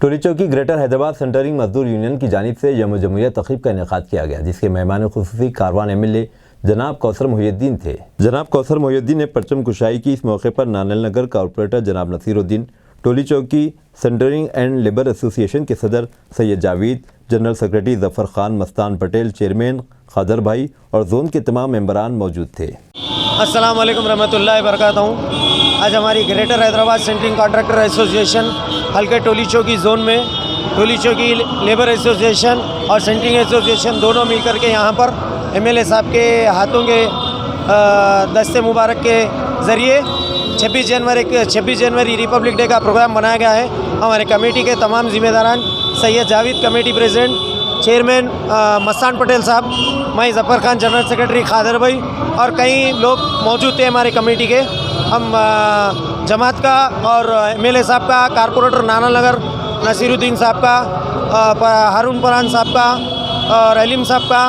टोली चौकी greater Hyderabad centering मजदूर union की जानिब से यौम जमहूरिया तक़रीब का इनेकाद किया गया, जिसके मेहमान खुसूसी कारवान एमएलए जनाब कौसर मोहिउद्दीन थे। जनाब कौसर मोहिउद्दीन ने परचम कुशाई की। इस मौके पर नानल नगर कॉरपोरेटर जनाब नसीरुद्दीन, टोली चौकी सेंटरिंग एंड लेबर एसोसिएशन के सदर Syed Javed, general secretary Zafar Khan, Mastan Patel, chairman Khader bhai और जोन के तमाम मेंबरान मौजूद थे। अस्सलाम वालेकुम रहमतुल्लाहि बरकातहू। आज हमारी greater Hyderabad centring contractor association हल्के टोली चौकी जोन में टोली चौकी लेबर एसोसिएशन और सेंटरिंग एसोसिएशन दोनों मिलकर के यहाँ पर एमएलए साहब के हाथों के दस्ते मुबारक के ज़रिए 26 जनवरी रिपब्लिक डे का प्रोग्राम बनाया गया है। हमारे कमेटी के तमाम जिम्मेदारान Syed Javed committee president, chairman Mastan Patel sahab, मैं जफ़र खान जनरल सेक्रेटरी खादर भाई और कई लोग मौजूद थे हमारे कमेटी के। हम जमात का और एमएलए साहब का, कारपोरेटर नानल नगर नसीरुद्दीन साहब का, हारून परान साहब का और अलीम साहब का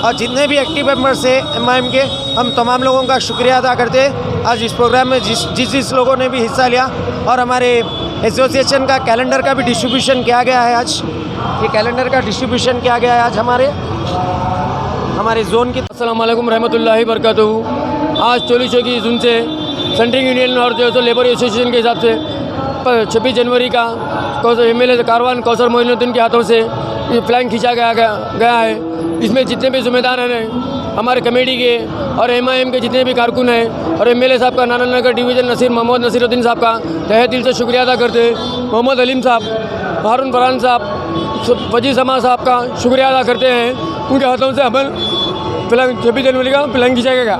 और जितने भी एक्टिव मेंबर्स थे एमआईएम के, हम तमाम लोगों का शुक्रिया अदा करते आज इस प्रोग्राम में जिस लोगों ने भी हिस्सा लिया। और हमारे एसोसिएशन का कैलेंडर का भी डिस्ट्रीब्यूशन किया गया है। आज ये कैलेंडर का डिस्ट्रीब्यूशन किया गया है आज हमारे जोन की। अस्सलाम वालेकुम रहमतुल्लाहि बरकातहू। आज टोली चौकी जोन से सेंटरिंग यूनियन और जो है लेबर एसोसिएशन के हिसाब से 26 जनवरी का एमएलए कारवान कौसर मोहिउद्दीन के हाथों से ये फ्लैग खींचा गया है। इसमें जितने भी जिम्मेदार हैं हमारे कमेटी के और एमआईएम के जितने भी कारकुन हैं और एमएलए साहब का नानल नगर डिवीज़न मोहम्मद नसीरुद्दीन साहब का तहे दिल से शुक्रिया अदा करते हैं। मोहम्मद अलीम साहब, हारून फरहान साहब, फजी समा साहब का शुक्रिया अदा करते हैं। उनके हाथों से हमें 26 जनवरी का फ्लैग खींचा गया।